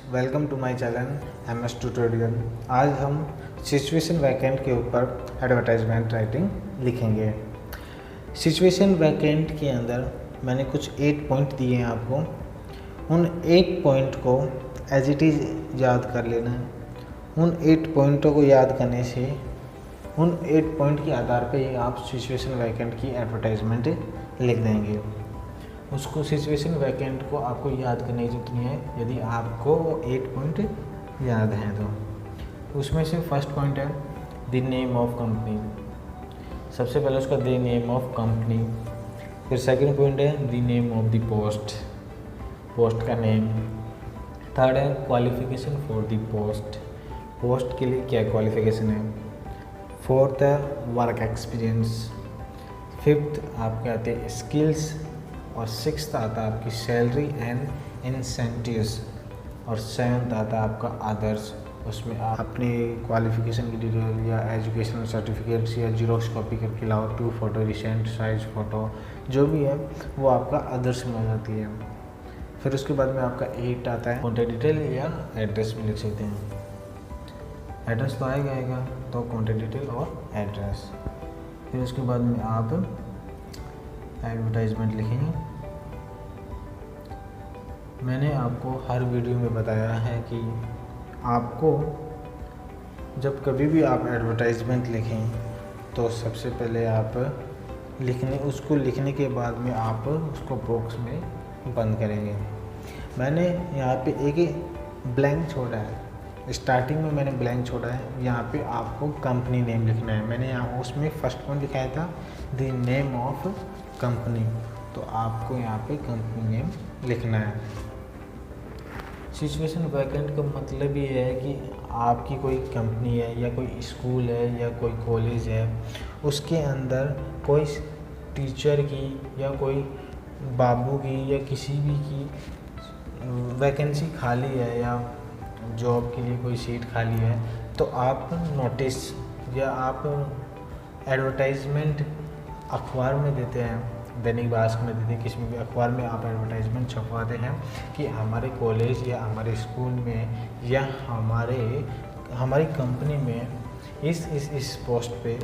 Welcome to my channel MS tutorial. आज हम situation vacant के ऊपर एडवर्टाइजमेंट राइटिंग लिखेंगे। सिचुएशन वैकेंट के अंदर मैंने कुछ 8 पॉइंट दिए हैं आपको। उन 8 पॉइंट को एज इट इज़ याद कर लेना है। उन 8 पॉइंटों को याद करने से उन 8 पॉइंट के आधार पे ही आप सिचुएशन वैकेंट की एडवर्टाइजमेंट लिख देंगे। उसको सिचुएशन वैकेंट को आपको याद करने की जरूरत नहीं है यदि आपको 8 पॉइंट याद हैं तो। उसमें से फर्स्ट पॉइंट है द नेम ऑफ कंपनी। सबसे पहले उसका द नेम ऑफ कंपनी। फिर सेकंड पॉइंट है the name of the post, post का नेम। थर्ड है qualification for the post, post के लिए क्या क्वालिफिकेशन है। फोर्थ है वर्क एक्सपीरियंस। फिफ्थ आपके आते हैं स्किल्स। और सिक्स्थ आता है आपकी सैलरी एंड इंसेंटिव्स। और सेवन्थ आता है आपका अदर्स। उसमें आप अपनी क्वालिफिकेशन की डिटेल या एजुकेशनल सर्टिफिकेट्स या जीरोक्स कॉपी करके लाओ, 2 फोटो, रिसेंट साइज फ़ोटो जो भी है वो आपका अदर्स में आ जाती है। फिर उसके बाद में आपका 8 आता है कॉन्टैक्ट डिटेल या एड्रेस भी लिख सकते हैं। एड्रेस तो आएगा तो कॉन्टैक्ट डिटेल और एड्रेस। फिर उसके बाद में आप एडवर्टाइजमेंट लिखेंगे। मैंने आपको हर वीडियो में बताया है कि आपको जब कभी भी आप एडवर्टाइजमेंट लिखें तो सबसे पहले आप उसको लिखने के बाद में आप उसको बॉक्स में बंद करेंगे। मैंने यहाँ पे एक ब्लैंक छोड़ा है, स्टार्टिंग में मैंने ब्लैंक छोड़ा है। यहाँ पे आपको कंपनी नेम लिखना है। मैंने यहाँ उसमें फर्स्ट पॉइंट लिखाया था द नेम ऑफ कंपनी, तो आपको यहाँ पे कंपनी नेम लिखना है। सिचुएशन वैकेंट का मतलब ये है कि आपकी कोई कंपनी है या कोई स्कूल है या कोई कॉलेज है, उसके अंदर कोई टीचर की या कोई बाबू की या किसी भी की वैकेंसी खाली है या जॉब के लिए कोई सीट खाली है, तो आप नोटिस या आप एडवर्टाइजमेंट अखबार में देते हैं, दैनिक भास्कर में देते हैं, किसी में भी अखबार में आप एडवर्टाइजमेंट छपवाते हैं कि हमारे कॉलेज या हमारे स्कूल में या हमारी कंपनी में इस पोस्ट पे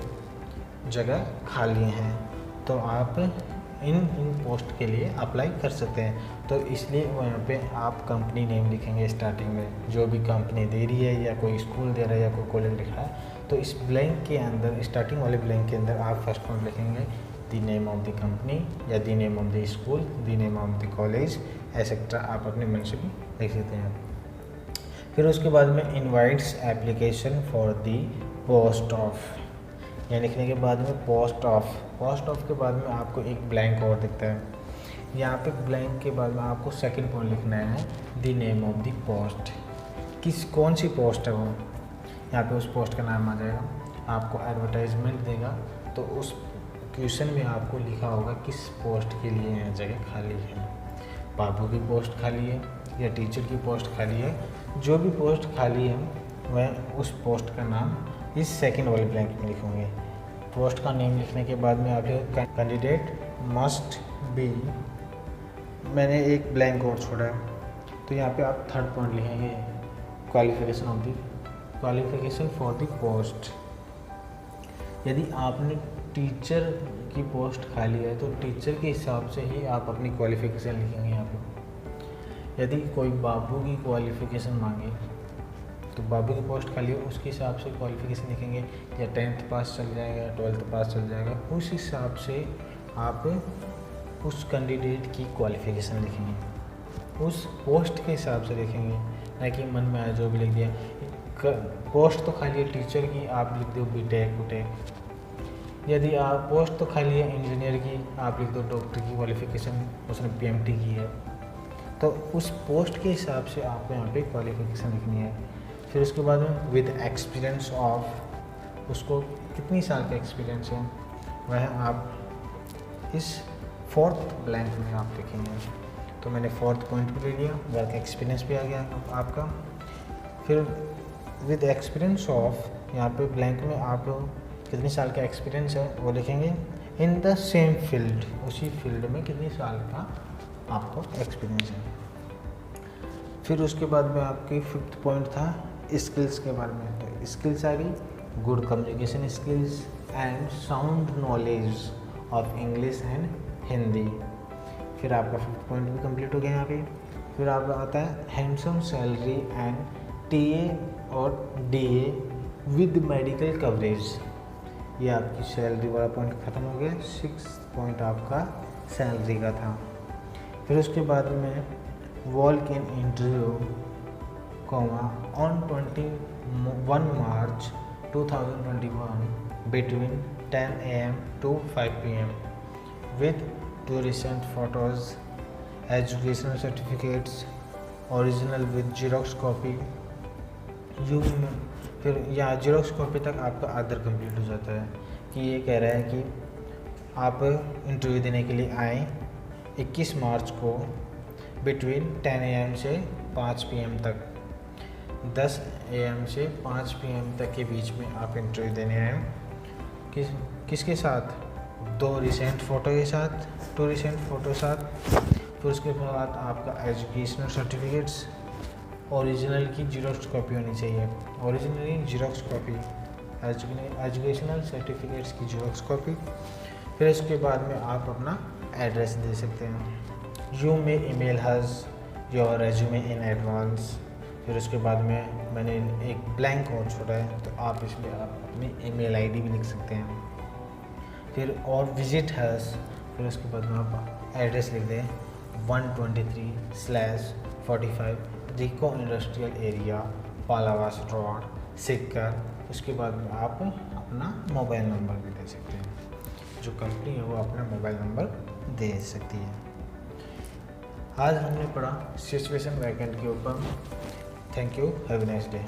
जगह खाली हैं, तो आप इन पोस्ट के लिए अप्लाई कर सकते हैं। तो इसलिए वहाँ पे आप कंपनी नेम लिखेंगे स्टार्टिंग में, जो भी कंपनी दे रही है या कोई स्कूल दे रहा है या कोई कॉलेज लिख रहा है। तो इस ब्लैंक के अंदर, स्टार्टिंग वाले ब्लैंक के अंदर आप फर्स्ट पॉइंट लिखेंगे the name of the company या the name of the school, the name of the college etcetera. आप अपने मन से भी लिख सकते हैं। फिर उसके बाद में invites application for the post of, यह लिखने के बाद में पोस्ट ऑफ के बाद में आपको एक ब्लैंक और दिखता है। यहाँ पे ब्लैंक के बाद में आपको सेकंड पॉइंट लिखना है the name of the post. कौन सी पोस्ट है वो, यहाँ पे उस पोस्ट का नाम आ जाएगा। आपको एडवर्टाइजमेंट देगा तो उस क्वेश्चन में आपको लिखा होगा किस पोस्ट के लिए यह जगह खाली है। बाबू की पोस्ट खाली है या टीचर की पोस्ट खाली है, जो भी पोस्ट खाली है वह उस पोस्ट का नाम इस सेकंड वाले ब्लैंक में लिखोगे। पोस्ट का नेम लिखने के बाद में आप कैंडिडेट मस्ट बी, मैंने एक ब्लैंक और छोड़ा है, तो यहाँ पे आप थर्ड पॉइंट लिखेंगे क्वालिफिकेशन फॉर द पोस्ट। यदि आपने टीचर की पोस्ट खाली है तो टीचर के हिसाब से ही आप अपनी क्वालिफिकेशन लिखेंगे यहाँ पे। यदि कोई बाबू की क्वालिफिकेशन मांगे तो बाबू की पोस्ट खाली है, उसके हिसाब से क्वालिफिकेशन लिखेंगे। या 10th पास चल जाएगा, 12th पास चल जाएगा, उस हिसाब से आप उस कैंडिडेट की क्वालिफिकेशन लिखेंगे, उस पोस्ट के हिसाब से लिखेंगे, ना कि मन में आया जो भी लिख दिया। पोस्ट तो खाली है टीचर की, आप लिख दो बीटेक वुटेक। यदि आप पोस्ट तो खाली है इंजीनियर की, आप लिख दो डॉक्टर की क्वालिफिकेशन, उसने PMT की है। तो उस पोस्ट के हिसाब से आपको यहाँ पे क्वालिफिकेशन लिखनी है। फिर उसके बाद में विद एक्सपीरियंस ऑफ, उसको कितनी साल का एक्सपीरियंस है वह आप इस फोर्थ ब्लैंक में आप लिखेंगे। तो मैंने फोर्थ पॉइंट भी ले लिया, वर्क एक्सपीरियंस भी आ गया आपका। फिर विद एक्सपीरियंस ऑफ, यहाँ पे ब्लैंक में आप कितने साल का एक्सपीरियंस है वो लिखेंगे। इन द सेम फील्ड, उसी फील्ड में कितने साल का आपको एक्सपीरियंस है। फिर उसके बाद में आपकी 5th पॉइंट था स्किल्स के बारे में। तो स्किल्स आ गई good communication skills and sound knowledge of English and Hindi. फिर आपका 5th पॉइंट भी कंप्लीट हो गया यहाँ पे। फिर आपका आता है हैंडसम सैलरी एंड टीए और डीए विद मेडिकल कवरेज। ये आपकी सैलरी वाला पॉइंट ख़त्म हो गया। 6th पॉइंट आपका सैलरी का था। फिर उसके बाद में walk in interview on 21 March 2021 between 10 AM to 5 PM with 2 recent photos, educational certificates, original with Xerox copy। फिर यहाँ Xerox कॉपी तक आपका आधार कंप्लीट हो जाता है कि ये कह रहा है कि आप इंटरव्यू देने के लिए आए 21 मार्च को बिटवीन 10 AM से 5 PM तक, 10 AM से 5 PM तक के बीच में आप इंटरव्यू देने आए। किसके साथ? 2 रिसेंट फ़ोटो के साथ, 2 रिसेंट फ़ोटो साथ। फिर उसके बाद आपका एजुकेशनल सर्टिफिकेट्स ओरिजिनल की जीरोक्स कॉपी होनी चाहिए। Originally xerox copy, educational certificates की जीरोक्स कॉपी। फिर इसके बाद में आप अपना एड्रेस दे सकते हैं। यू मे ईमेल हज योर रेज्यूमे इन एडवांस। फिर उसके बाद में मैंने एक ब्लैंक और छोड़ा है, तो आप इसमें आप अपनी ईमेल आईडी भी लिख सकते हैं। फिर और विजिट हज, फिर उसके बाद में आप एड्रेस लिख दें 123/45 रिको इंडस्ट्रियल एरिया, पालावास रोड, सिक्कर। उसके बाद में आप अपना मोबाइल नंबर भी दे सकते हैं। जो कंपनी है वो अपना मोबाइल नंबर दे सकती है। आज हमने पढ़ा सिचुएशन वैकेंट के ऊपर। Thank you, have a nice day.